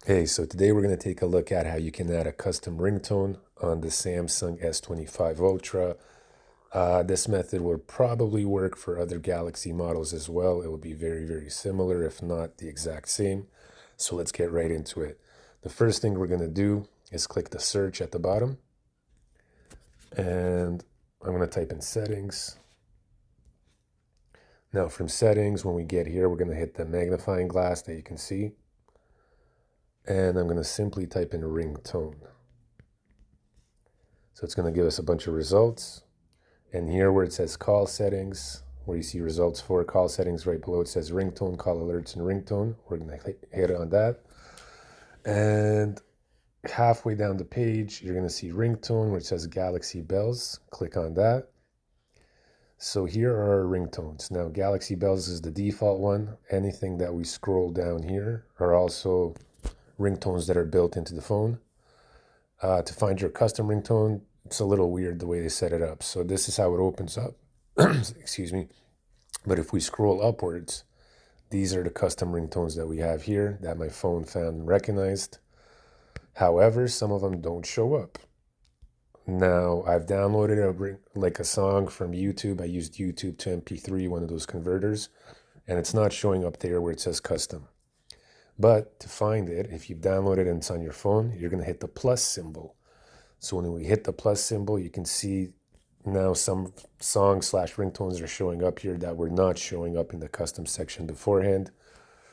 Hey, so today we're going to take a look at how you can add a custom ringtone on the Samsung S25 Ultra. This method will probably work for other Galaxy models as well. It will be very, very similar, if not the exact same. So let's get right into it. The first thing we're going to do is click the search at the bottom. And I'm going to type in settings. Now from settings, when we get here, we're going to hit the magnifying glass that you can see. And I'm going to simply type in ringtone. So it's going to give us a bunch of results. And here where it says call settings, where you see results for call settings, right below it says ringtone, call alerts, and ringtone. We're going to hit on that. And halfway down the page, you're going to see ringtone where it says Galaxy Bells. Click on that. So here are our ringtones. Now Galaxy Bells is the default one. Anything that we scroll down here are also ringtones that are built into the phone. To find your custom ringtone, it's a little weird the way they set it up. So this is how it opens up. Excuse me. But if we scroll upwards, these are the custom ringtones that we have here that my phone found and recognized. However, some of them don't show up. Now, I've downloaded a song from YouTube. I used YouTube to MP3, one of those converters, and it's not showing up there where it says custom. But to find it, if you've downloaded it and it's on your phone, you're going to hit the plus symbol. So when we hit the plus symbol, you can see now some songs / ringtones are showing up here that were not showing up in the custom section beforehand.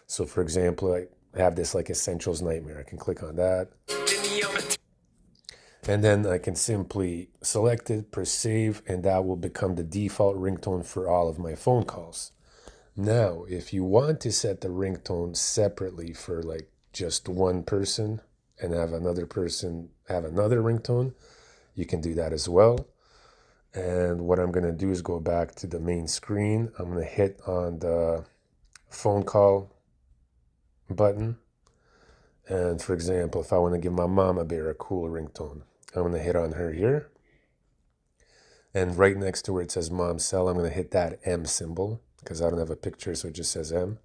So for example, I have this like Essentials Nightmare. I can click on that. And then I can simply select it, press save, and that will become the default ringtone for all of my phone calls. Now, if you want to set the ringtone separately for like just one person and have another person have another ringtone, you can do that as well. And what I'm going to do is go back to the main screen. I'm going to hit on the phone call button. And for example, if I want to give my mama bear a cool ringtone, I'm going to hit on her here. And right next to where it says Mom Cell, I'm going to hit that M symbol because I don't have a picture, so it just says M.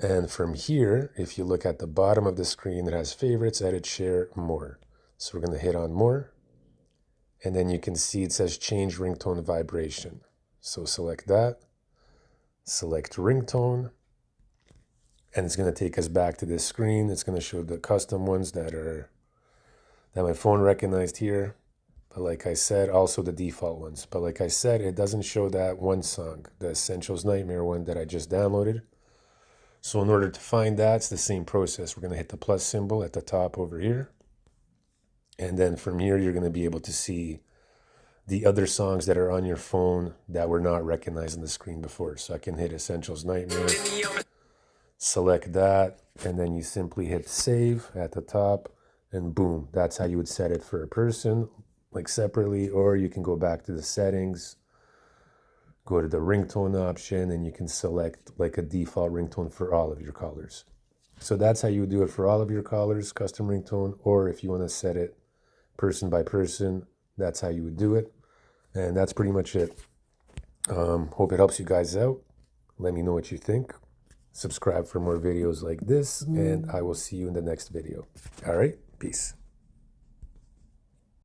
And from here, if you look at the bottom of the screen, it has favorites, edit, share, more. So we're going to hit on more. And then you can see it says change ringtone vibration. So select that, select ringtone, and it's going to take us back to this screen. It's going to show the custom ones that my phone recognized here. But like I said, also the default ones. But like I said, it doesn't show that one song, the Essentials Nightmare one that I just downloaded. So in order to find that, it's the same process. We're going to hit the plus symbol at the top over here. And then from here, you're going to be able to see the other songs that are on your phone that were not recognized on the screen before. So I can hit Essentials Nightmare, select that, and then you simply hit save at the top, and boom, that's how you would set it for a person, like separately. Or you can go back to the settings, go to the ringtone option, and you can select like a default ringtone for all of your callers. So that's how you would do it for all of your callers, custom ringtone. Or if you want to set it person by person, that's how you would do it. And that's pretty much it. Hope it helps you guys out. Let me know what you think. Subscribe for more videos like this, and I will see you in the next video. All right, peace.